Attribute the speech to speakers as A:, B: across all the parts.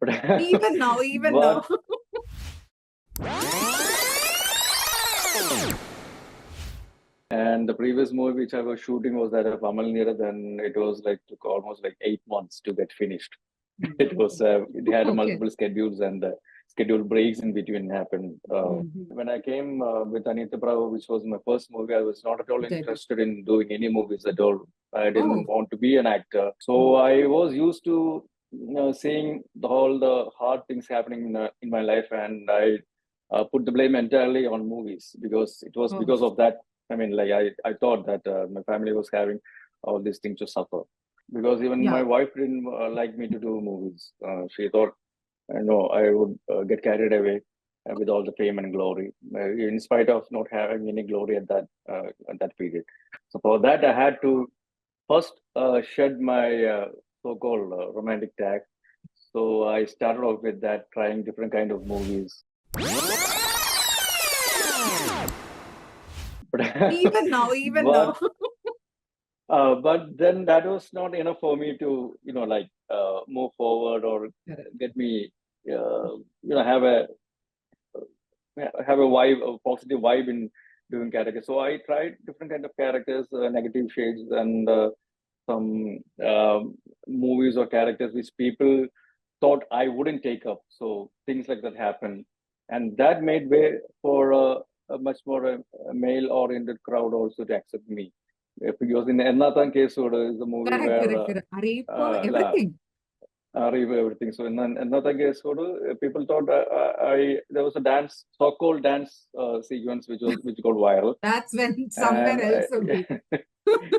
A: Even now, even
B: but
A: now.
B: and the previous movie which I was shooting was that of Amal Neerad, and it was like took almost like 8 months to get finished. It was it had
A: Okay.
B: multiple schedules and scheduled breaks in between happened.
A: Mhm.
B: When I came with Anita Bravo, which was my first movie, I was not at all
A: Debut.
B: interested in doing any movies at all. I
A: Oh.
B: didn't want to be an actor, so I was used to seeing all the hard things happening in my life, and I put the blame entirely on movies because it was
A: Oh.
B: because of that. I mean, like I thought that my family was having all these things to suffer because even
A: Yeah.
B: my wife didn't like me to do movies. She thought, no, I would get carried away with all the fame and glory, in spite of not having any glory at that period. So for that, I had to first shed my so-called romantic tag. So I started off with that, trying different kind of movies.
A: Even now, even
B: but,
A: now.
B: But then that was not enough for me to, move forward or get me, have a vibe, a positive vibe in doing characters. So I tried different kind of characters, negative shades, and some movies or characters which people thought I wouldn't take up. So things like that happened, and that made way for a much more male-oriented crowd also to accept me. Because in Ennathan case, is a movie where
A: Everything.
B: everything. So in another case, people thought there was a dance, so-called dance sequence which got viral.
A: That's when somewhere else only.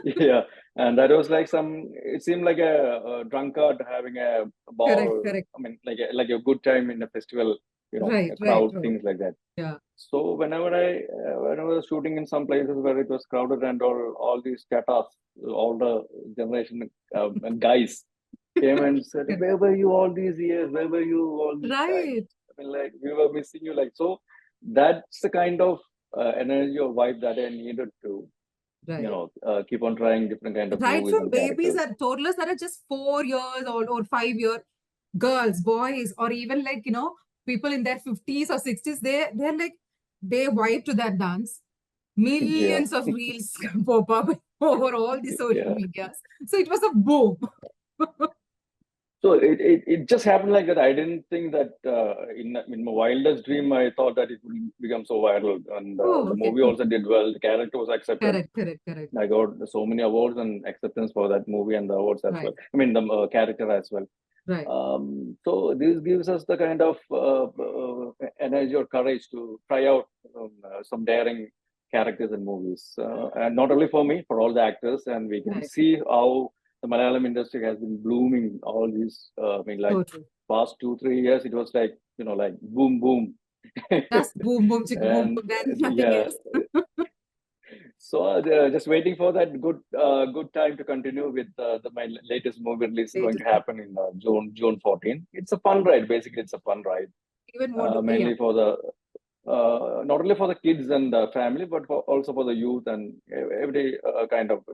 B: Yeah, and that was like it seemed like a drunkard having a ball.
A: Correct.
B: I mean, like a good time in a festival,
A: Right,
B: a crowd,
A: right.
B: things like that.
A: Yeah.
B: So whenever I was shooting in some places where it was crowded and all these tatas, all the generation guys came and said, "Where were you all these years? Where were you all these times?
A: Right.
B: I mean, like we were missing you." Like so, that's the kind of energy or vibe that I needed to,
A: Right.
B: keep on trying different kind of
A: Right
B: movies
A: from
B: and
A: babies
B: characters.
A: and toddlers that are just 4 years old or 5 year girls, boys, or even like, people in their 50s or 60s, they're like, they vibe to that dance.
B: Yeah,
A: Millions of reels pop up over all the social
B: yeah.
A: medias. So it was a boom.
B: So it just happened like that. I didn't think that in my wildest dream, I thought that it would become so viral, and
A: Oh,
B: the
A: okay.
B: movie also did well. The character was accepted.
A: Correct.
B: I got so many awards and acceptance for that movie and the awards as
A: Right.
B: well. I mean, the character as well.
A: Right.
B: So this gives us the kind of energy or courage to try out some daring characters in movies, and not only for me, for all the actors. And we can see how the Malayalam industry has been blooming all these. I mean, like past 2-3 years, it was like like boom, boom.
A: That's boom, boom, chicka, boom,
B: And
A: boom. Then nothing
B: yeah.
A: else.
B: So just waiting for that good time to continue with my latest movie release going to happen in June 14. It's a fun ride. Basically, it's a fun ride.
A: Even more
B: Mainly for the not only for the kids and the family, but also for the youth and every kind of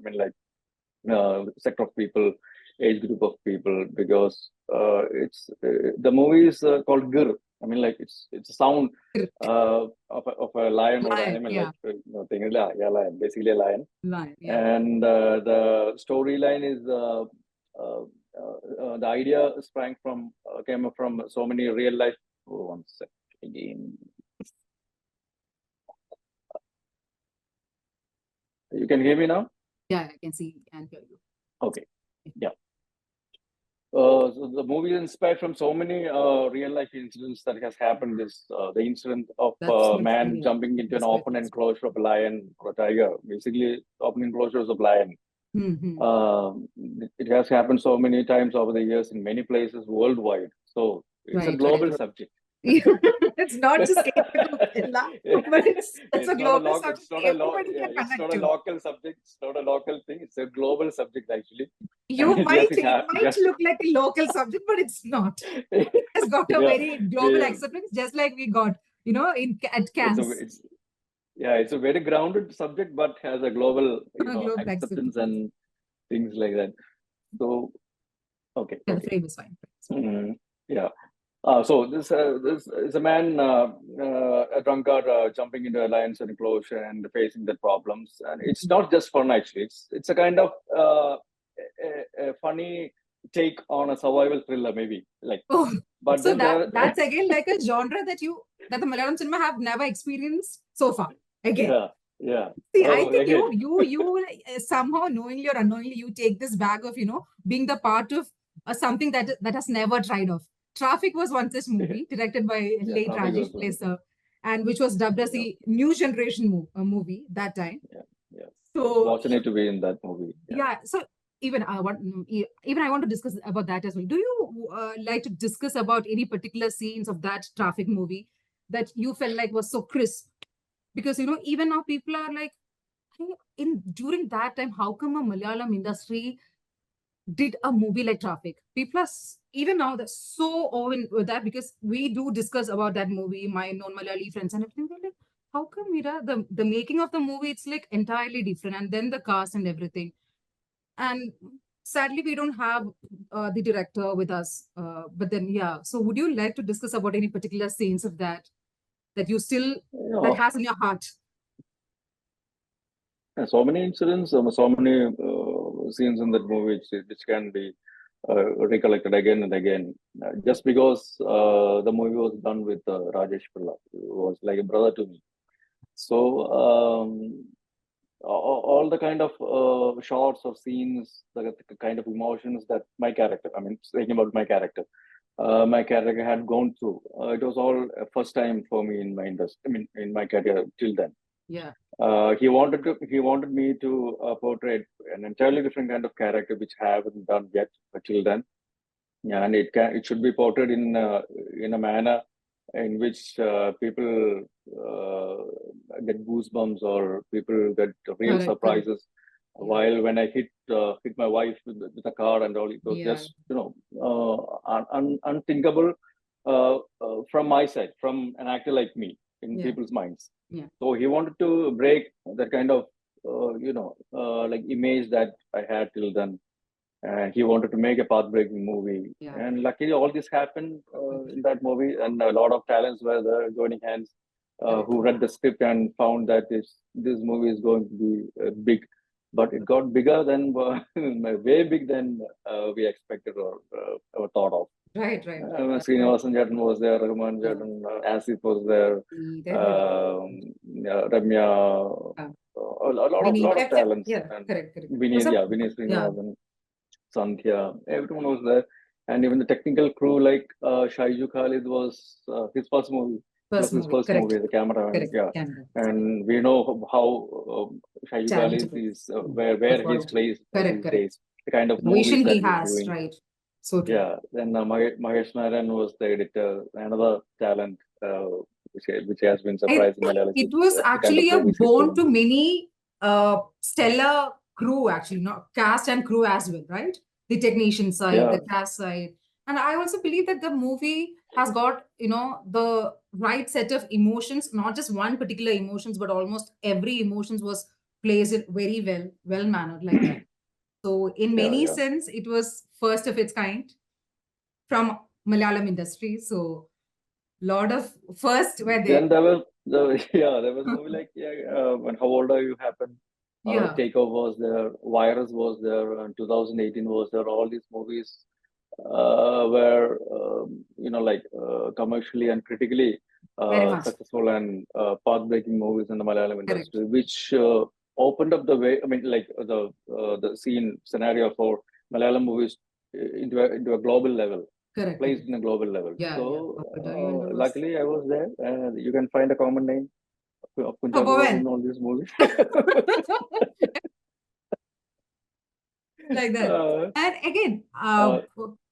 B: sector of people, age group of people. Because it's the movie is called Grrr. I mean, like it's a sound of a lion or animal,
A: yeah.
B: thing. Yeah, lion, basically a lion.
A: Yeah.
B: And the storyline is the idea sprang from came from so many real life. Oh, one sec again. You can hear me now?
A: Yeah, I can see and hear you.
B: Okay. Yeah. So the movie is inspired from so many real life incidents that has happened. The incident of a man jumping into an open enclosure of a lion or a tiger. Basically, open enclosures of lion. It has happened so many times over the years in many places worldwide. So it's a global subject.
A: It's not just but it's a global subject.
B: It's not a local subject. It's not a local thing. It's a global subject, actually.
A: It might look like a local subject, but it's not. It has got a very global acceptance, just like we got, at Cannes.
B: It's a very grounded subject, but has a global, acceptance and things like that. So, okay.
A: Yeah, frame is fine.
B: Yeah. So this is a man, a drunkard, jumping into a lion's enclosure and facing the problems. And it's not just fun, actually. It's a kind of a funny take on a survival thriller, maybe. Like,
A: Oh,
B: but
A: so
B: then there,
A: that's again like a genre that the Malayalam cinema have never experienced so far. Again,
B: yeah, yeah.
A: see, I
B: Oh,
A: think
B: again,
A: you somehow knowingly or unknowingly you take this bag of being the part of something that has never tried of. Traffic was once this
B: yeah,
A: movie directed by
B: yeah.
A: late
B: Traffic
A: Rajesh
B: was one.
A: Placer, and which was dubbed as
B: Yeah,
A: the new generation movie that time.
B: yeah, yeah. I was
A: So
B: fortunate to be in that movie. Yeah.
A: yeah, so even I want to discuss about that as well. Do you like to discuss about any particular scenes of that traffic movie that you felt like was so crisp? Because even now people are like, "Hey, in during that time, how come a Malayalam industry did a movie like Traffic?" People are even now they're so open with that because we do discuss about that movie, my non-Malayali friends and everything. They're like, how come Mira, the making of the movie, it's like entirely different, and then the cast and everything. And sadly, we don't have the director with us. But then, yeah. So, would you like to discuss about any particular scenes of that you still
B: You
A: that
B: know,
A: has in your heart?
B: so many incidents, so many scenes in that movie which can be recollected again and again. Just because the movie was done with Rajesh Pilla, who was like a brother to me. So all the kind of shots or scenes, the kind of emotions that my character, I mean, speaking about my character had gone through. It was all a first time for me in my industry. I mean, in my career till then.
A: Yeah.
B: He wanted me to portray an entirely different kind of character which I haven't done yet till then. Yeah, and it should be portrayed in a manner in which people get goosebumps or people get real
A: Correct. Correct.
B: surprises.
A: Yeah.
B: While when I hit my wife with a car and all, it was
A: Yeah.
B: just unthinkable from my side, from an actor like me in
A: Yeah.
B: people's minds.
A: Yeah.
B: So he wanted to break that kind of like image that I had till then, and he wanted to make a path-breaking movie.
A: Yeah.
B: And luckily, all this happened in that movie, and a lot of talents were there joining hands,
A: Correct.
B: who read the script and found that this movie is going to be big, but it got bigger than way big than we expected or thought of.
A: Right. Right.
B: Srinivasan Jatan was there, Rahman
A: Yeah.
B: Jatan, Asif was there,
A: There were
B: Ramya,
A: Vinny.
B: lot of talents,
A: Yeah.
B: and
A: Correct. Correct.
B: Vinay,
A: So,
B: yeah, Vinay
A: yeah.
B: Srinivasan. Sandhya, everyone was there, and even the technical crew like Shaiju Khalid was his first movie. It was
A: First
B: his
A: movie.
B: first movie
A: Correct.
B: as a cameraman,
A: Correct.
B: yeah.
A: Canada.
B: And we know how Shaiju Khalid
A: Charitable.
B: is, where he's
A: Performed.
B: placed
A: Correct.
B: these
A: Correct.
B: days, the kind of
A: The
B: movies
A: vision he
B: that he's
A: has.
B: doing.
A: Right. So true.
B: Yeah. Then Mahesh Naran was the editor, another talent which has been surprising Malayalam
A: It was
B: the kind of
A: actually a
B: movies he's
A: born
B: doing.
A: to many stellar crew, actually, not cast and crew as well, right? The technician side,
B: Yeah,
A: the cast side. And I also believe that the movie has got, the right set of emotions, not just one particular emotions, but almost every emotions was placed it very well mannered like that. So in many
B: yeah.
A: sense, it was first of its kind from Malayalam industry. So lot of first were there.
B: Then there was there was movie like when How Old Are You happened.
A: Yeah,
B: Takeover was there, Virus was there, and 2018 was there. All these movies were like commercially and critically
A: very much.
B: successful and path-breaking movies in the Malayalam
A: Correct.
B: industry, which opened up the way. I mean, like the scene scenario for Malayalam movies into a global level,
A: Correct.
B: placed in a global level.
A: Yeah, yeah.
B: So
A: Papadarian was
B: luckily I was there. You can find a common name of Kunchacko Boban
A: Boban.
B: in all these movies.
A: Like that.
B: uh,
A: And again,
B: uh,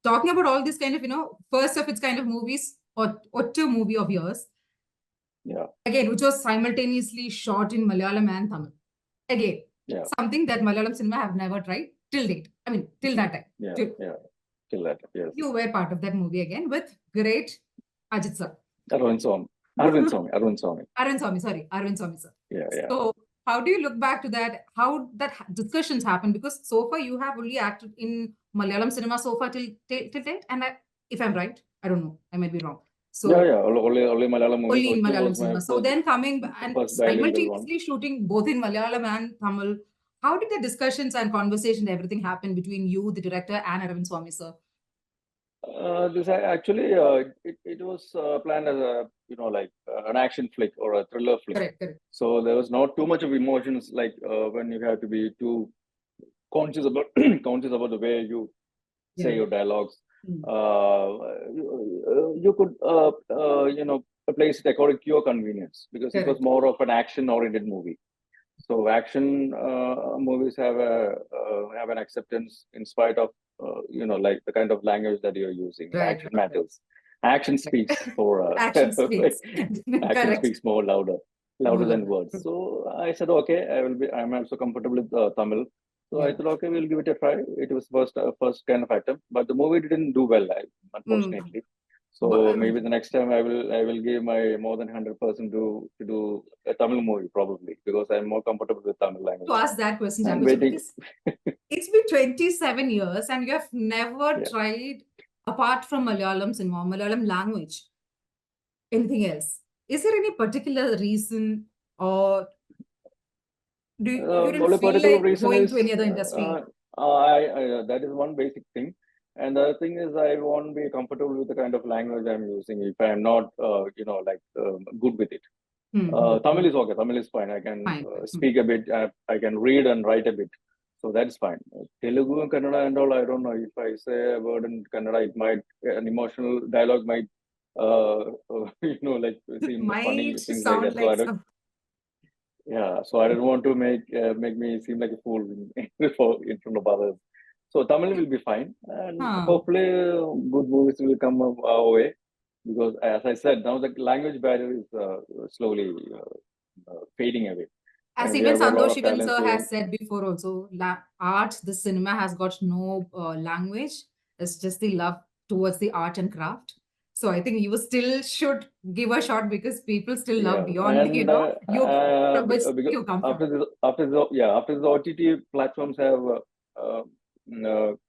A: talking about all this kind of, first of its kind of movies or two movie of yours,
B: yeah,
A: again, which was simultaneously shot in Malayalam and Tamil. Again,
B: yeah,
A: something that Malayalam cinema have never tried till date. I mean, till that time.
B: yeah,
A: Till
B: yeah. Till that, yes.
A: you were part of that movie again with great Ajit sir.
B: Arvind Swami. Arvind Swami. Arvind Swami.
A: Arvind Swami, sorry, Arvind Swami sir.
B: Yeah, yeah.
A: So, how do you look back to that? How that discussions happen? Because so far you have only acted in Malayalam cinema so far till date, and if I'm right, I don't know. I might be wrong. So
B: yeah. Only Malayalam movies.
A: only in
B: Kochi
A: Malayalam
B: was my
A: cinema. So
B: first,
A: then coming and
B: first bilingual one.
A: simultaneously shooting both in Malayalam and Tamil. How did the discussions and conversation, everything happen between you, the director, and Aravind Swamy, sir?
B: This actually it was planned as a like an action flick or a thriller flick.
A: Correct, correct.
B: So there was not too much of emotions like when you have to be too conscious about conscious about the way you say your dialogues. You could place it according to your convenience because it was more of an action-oriented movie. So action movies have an acceptance in spite of like the kind of language that you're using. Action matters. Action speaks for
A: action speaks.
B: action speaks more louder than words. So I said, okay, I'm also comfortable with Tamil. So I thought, okay, we'll give it a try. It was first kind of attempt, but the movie didn't do well, unfortunately. So maybe the next time I will give my more than 100% to do a Tamil movie probably because I'm more comfortable with Tamil language.
A: To ask that question, it's been 27 years and you have never tried, apart from Malayalam cinema, Malayalam language, anything else. Is there any particular reason or do you didn't feel like going to any other industry?
B: That is one basic thing. And the other thing is I won't be comfortable with the kind of language I'm using if I'm not, good with it. Tamil is okay. Tamil is fine. I can speak a bit. I can read and write a bit. So that's fine. Telugu and Kannada and all, I don't know. If I say a word in Kannada, an emotional dialogue might, seem funny, things like that. So I don't want to make me seem like a fool in front of others. So Tamil will be fine, and hopefully good movies will come our way. Because as I said, now the language barrier is slowly fading away.
A: As even Santosh Shivan sir has said before also, art, the cinema has got no language. It's just the love towards the art and craft. So I think you still should give a shot because people still love beyond, you come from.
B: After the OTT platforms have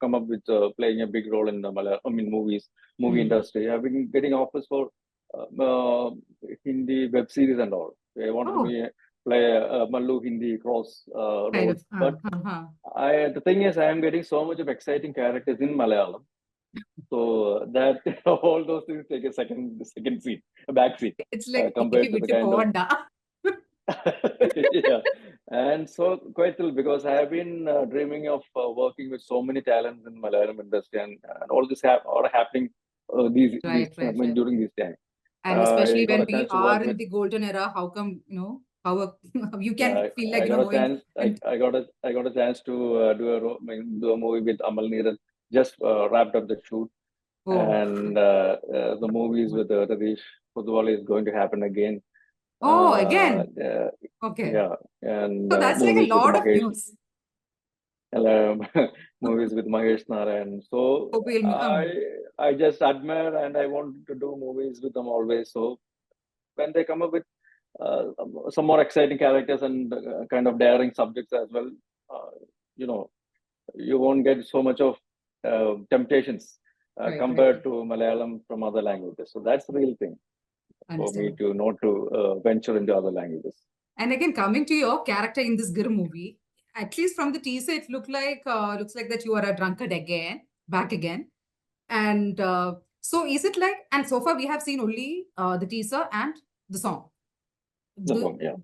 B: come up with playing a big role in the movie industry. I've been getting offers for Hindi web series and all. They wanted me to play Mallu Hindi cross roles. But the thing is, I am getting so much of exciting characters in Malayalam. So that all those things take a back seat.
A: It's like
B: compared to the kind of and so quite still because I have been dreaming of working with so many talents in Malayalam industry and all this are happening during this time.
A: And especially when we are in the golden era, how come how you can feel like
B: I got a chance to do a movie with Amal Neerad. Just wrapped up the shoot, and the movies with Radish Pudwala is going to happen again.
A: Again? Okay.
B: Yeah, and
A: so that's like a lot of news.
B: Movies with Mahesh Narayan. So I just admire and I want to do movies with them always. So when they come up with some more exciting characters and kind of daring subjects as well, you won't get so much of temptations compared to Malayalam from other languages. So that's the real thing for me to not to venture into other languages.
A: And again, coming to your character in this Grrr movie, at least from the teaser, it looks like that you are a drunkard back again. And so is it like, and so far we have seen only the teaser and the song.
B: The song, yeah.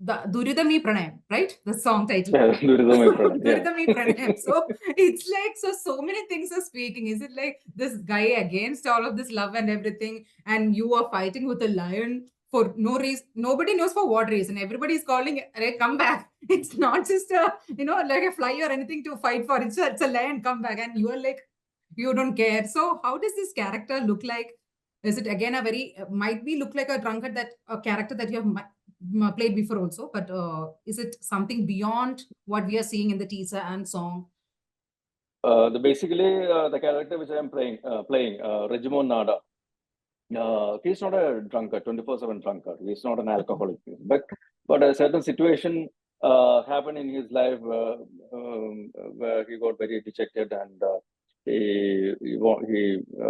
A: The Duridami Pranayam, right? The song title.
B: Yeah, Duridami Pranayam.
A: Duridami Pranayam. So it's like, so many things are speaking. Is it like this guy against all of this love and everything, and you are fighting with a lion for no reason? Nobody knows for what reason. Everybody is calling, "Hey, come back." It's not just a, like a fly or anything to fight for. It's a lion, come back. And you are like, you don't care. So how does this character look like? Is it again might be look like a drunkard, a character that you have played before also, but is it something beyond what we are seeing in the teaser and song?
B: Basically, the character which I am playing, Regimon Nada, he's not a drunkard, 24/7 drunkard. He's not an alcoholic. But a certain situation happened in his life where he got very dejected and he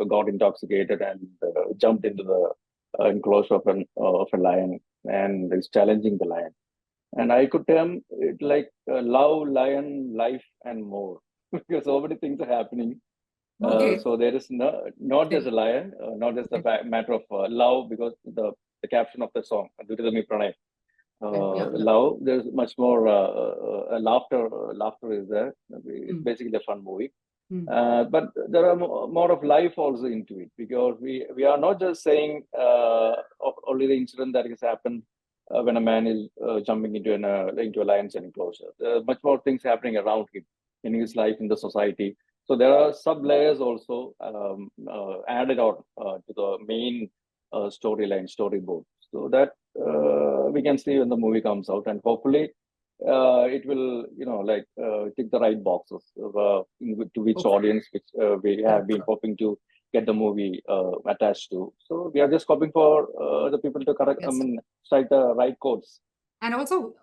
B: got intoxicated and jumped into the enclosure of a lion and is challenging the lion. And I could term it like love, lion, life, and more, because so many things are happening.
A: Okay.
B: So there is not just a lion, not just a matter of love, because the caption of the song, Duridami Pranay, love. There's much more laughter. Laughter is there. It's basically a fun movie. But there are more of life also into it, because we are not just saying only the incident that has happened when a man is jumping into a lion's enclosure. There are much more things happening around him in his life, in the society. So there are sub layers also added on to the main storyline, storyboard. So that we can see when the movie comes out, and hopefully it will, tick the right boxes to which audience which we have been hoping to get the movie attached to. So we are just hoping for the people to correct, strike the right course.
A: And also,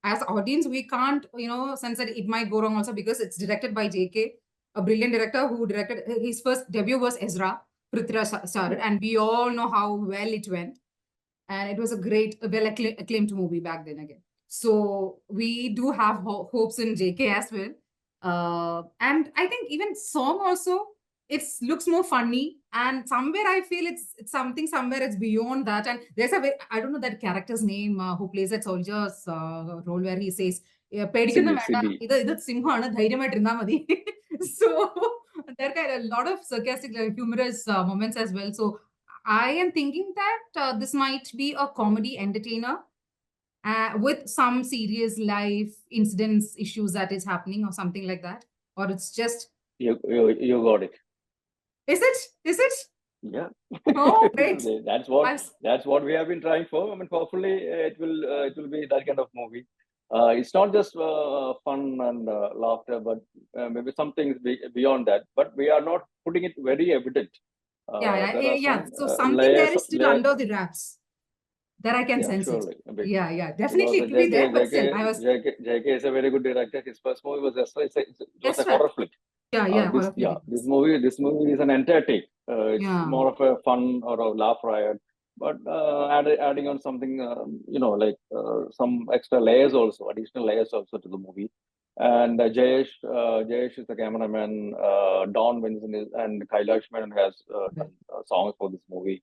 A: as audience, we can't, sense that it might go wrong also, because it's directed by JK, a brilliant director who directed his first debut was Ezra. Prithviraj starred, and we all know how well it went. And it was a great, well acclaimed movie back then again. So we do have hopes in JK as well. And I think even song also, it looks more funny. And somewhere I feel it's something, somewhere it's beyond that. And there's I don't know that character's name who plays that soldier's role, where he says, so there are a lot of sarcastic, humorous moments as well. So I am thinking that this might be a comedy entertainer with some serious life incidents, issues that is happening or something like that. Or it's just...
B: You got it.
A: Is it? Is it?
B: Yeah.
A: Oh, great.
B: That's what we have been trying for. I mean, hopefully it will be that kind of movie. It's not just fun and laughter, but maybe some things beyond that. But we are not putting it very evident.
A: Yeah. So something there is still under the wraps. That I can sense
B: surely.
A: it. Yeah. Definitely it will be there. But still,
B: JK is a very good director. His first movie was it was a horror flick. This movie is an entire take. It's more of a fun or a laugh riot, but adding on something, some extra layers also, additional layers also to the movie. And Jayesh is the cameraman. Don Vincent and Kailash Menon has done songs for this movie.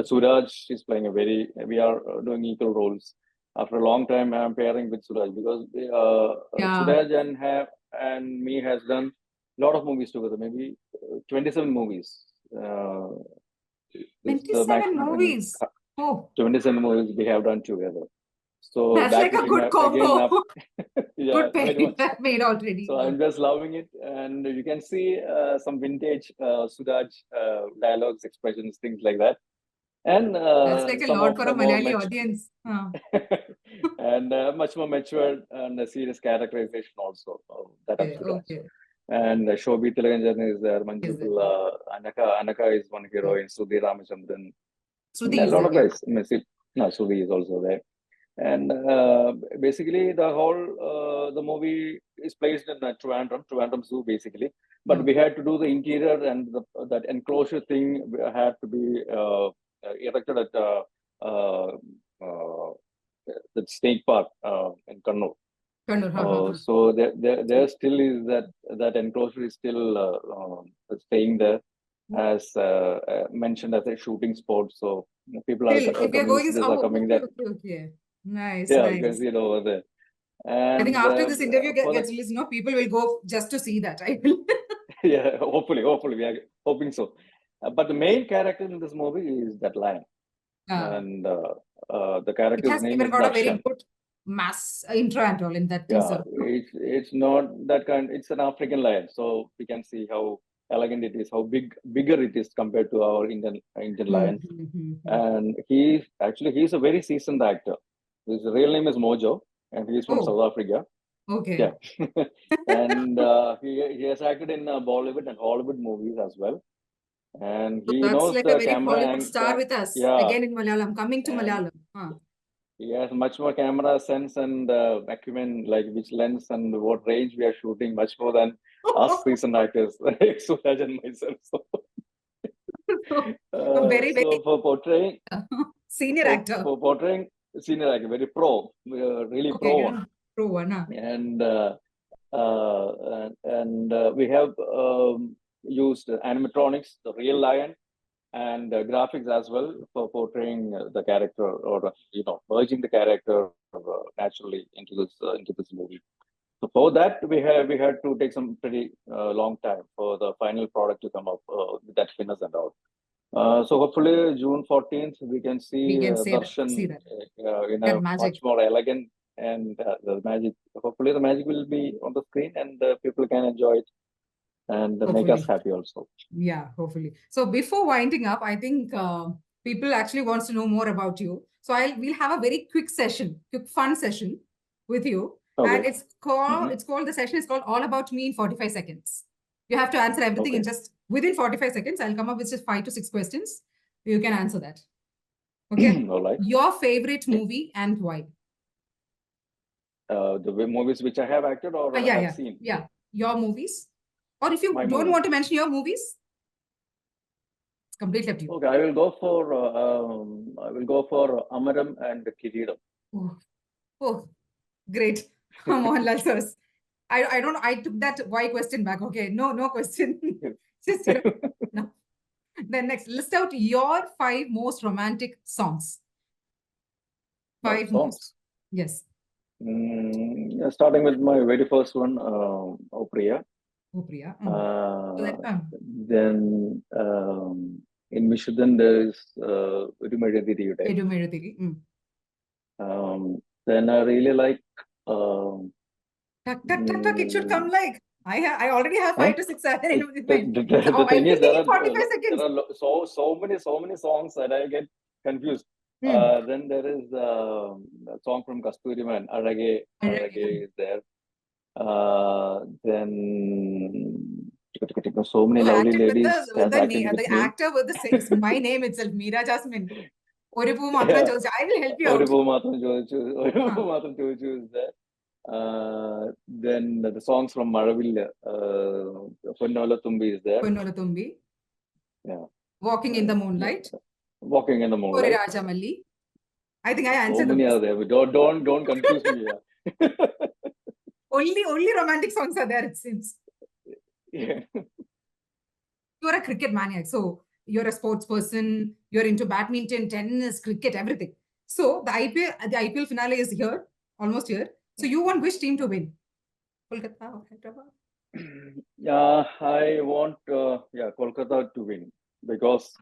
B: Suraj is playing we are doing equal roles. After a long time, I'm pairing with Suraj, because Suraj and me has done a lot of movies together, maybe 27 movies.
A: 27 movies?
B: 27 movies we have done together. So
A: that's like a good combo. Good pairing made already.
B: So I'm just loving it. And you can see some vintage Suraj dialogues, expressions, things like that. And
A: that's like a lot for a Malayali audience.
B: And much more mature and serious characterization also. And Shobhi Tilaganjan is there. Manjul, Anaka is one heroine. Sudhi Ramachandran. A lot of guys. Sudhi is also there. And basically, the whole the movie is placed in Trivandrum Zoo, basically. But we had to do the interior, and that enclosure thing had to be erected at the Snake Park in Kannur. So there still is that enclosure is still staying there, as mentioned as a shooting spot. So people are coming there.
A: Okay. Nice.
B: You can see it over there. And
A: I think after this interview gets released, people will go just to see that. I will.
B: Yeah, hopefully we are hoping so. But the main character in this movie is that lion, and the character's name is
A: got a very good mass intro and all in that teaser.
B: It's not that kind. It's an African lion, so we can see how elegant it is, how bigger it is compared to our Indian lions. And he's a very seasoned actor. His real name is Mojo, and he is from South Africa.
A: Okay.
B: Yeah. And he has acted in Bollywood and Hollywood movies as well. And he knows
A: like
B: the
A: a very
B: camera
A: Hollywood star with us. Again in Malayalam, coming to Malayalam.
B: He has much more camera sense and acumen, like which lens and what range we are shooting, much more than us seasoned actors, like Suraj and myself.
A: Very, very
B: So for portraying,
A: senior actor.
B: for portraying senior actor, very pro, really
A: Okay,
B: pro
A: yeah.
B: one.
A: Pro one, huh?
B: And we have used animatronics, the real lion, and graphics as well for portraying the character, or merging the character naturally into this movie. So for that, we had to take some pretty long time for the final product to come up with that finish and all. So hopefully June 14th we can
A: We
B: see
A: can say
B: Darshan
A: that.
B: in
A: That
B: a
A: magic.
B: much more elegant, and the magic. Hopefully the magic will be on the screen, and people can enjoy it and make us happy also.
A: Yeah, hopefully. So before winding up, I think people actually wants to know more about you. So we'll have a very quick fun session with you.
B: Okay.
A: And the session is called All About Me in 45 seconds. You have to answer everything in just within 45 seconds. I'll come up with just 5 to 6 questions. You can answer that. Okay.
B: All right.
A: Your favorite movie and why?
B: The movies which I have acted or I have seen.
A: Yeah. Your movies. Or if you don't want to mention your movies, it's completely up to you.
B: Okay, I will go for Amaram and Kiridam.
A: Oh, great. Mohanlal sirs. I took that why question back. Okay, no question. Just, no. Then next, list out your 5 most romantic songs. 5 songs. Yes.
B: Starting with my very first one, O Priya.
A: O Priya.
B: Then in Vishuddhan there is Edumedu Thiri. Then I really like
A: it should come like I already have 5 to 6 7
B: the thing is, there are so many songs that I get confused. Then there is a song from Kasturiman, Arage is there. Then so many lovely ladies.
A: The actor with my name itself, Meera Jasmine. I will help you out.
B: Is there. Then the songs from Maravilla, Ponnola Tumbi is there.
A: Ponnola Tumbi.
B: Yeah.
A: Walking in the Moonlight.
B: Walking in the Moonlight.
A: Rajamalli. I think I answered.
B: So many are there. Don't confuse me. Yeah.
A: Only romantic songs are there, it seems.
B: Yeah.
A: You're a cricket maniac, so you're a sports person. You're into badminton, tennis, cricket, everything. So the IPL finale is here, almost here. So you want which team to win? Kolkata or Hyderabad?
B: Yeah, I want Kolkata to win because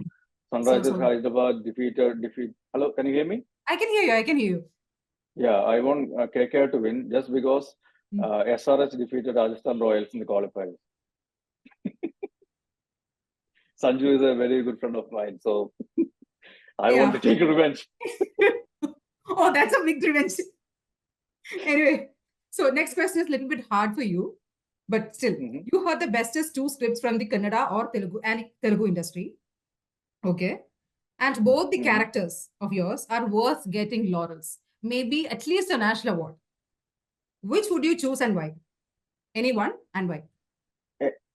B: Sunrisers Hyderabad defeat. Hello, can you hear me?
A: I can hear you.
B: Yeah, I want KKR to win just because SRH defeated Rajasthan Royals in the qualifiers. Sanju is a very good friend of mine, so I want to take revenge.
A: Oh, that's a big revenge. Anyway, so next question is a little bit hard for you, but still, you heard the bestest 2 scripts from the Kannada or Telugu industry. Okay. And both the characters of yours are worth getting laurels, maybe at least a national award. Which would you choose and why? Anyone and why?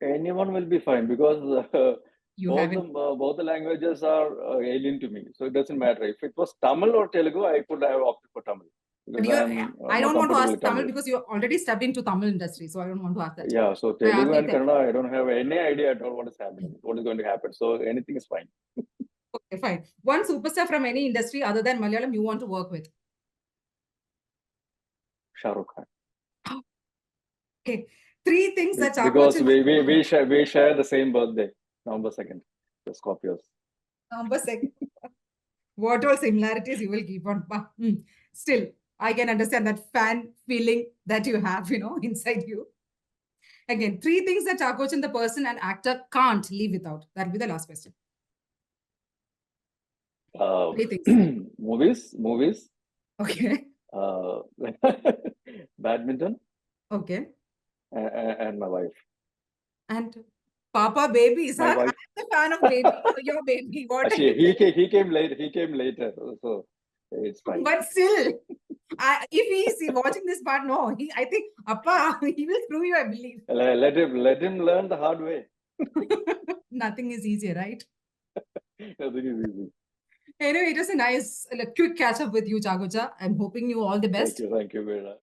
B: Anyone will be fine because both the languages are alien to me. So it doesn't matter. If it was Tamil or Telugu, I could have opted for Tamil.
A: I don't want to ask Tamil because you're already stepped into Tamil industry. So I don't want to ask that.
B: Yeah, so Telugu and Kannada, I don't have any idea at all what is happening, what is going to happen. So anything is fine.
A: Okay, fine. One superstar from any industry other than Malayalam you want to work with?
B: Shah Rukh Khan.
A: Okay. 3 things that
B: because we share the same birthday, November 2nd, the Scorpios.
A: November 2nd. What all similarities you will keep on. Still, I can understand that fan feeling that you have, inside you. Again, 3 things that Chakochan, the person and actor, can't live without. That will be the last question. 3 things.
B: Movies.
A: Okay.
B: Badminton.
A: Okay.
B: And my wife.
A: And Papa baby, sir. I'm the fan of baby. Your baby. What?
B: Actually, he came later. So It's fine.
A: But still, if he's watching this part, no, I think Appa, he will screw you, I believe.
B: Let him learn the hard way.
A: Nothing is easy, right?
B: Nothing is easy.
A: Anyway, it was a nice, quick catch up with you, Chagocha. I'm hoping you all the best.
B: Thank you, Veera.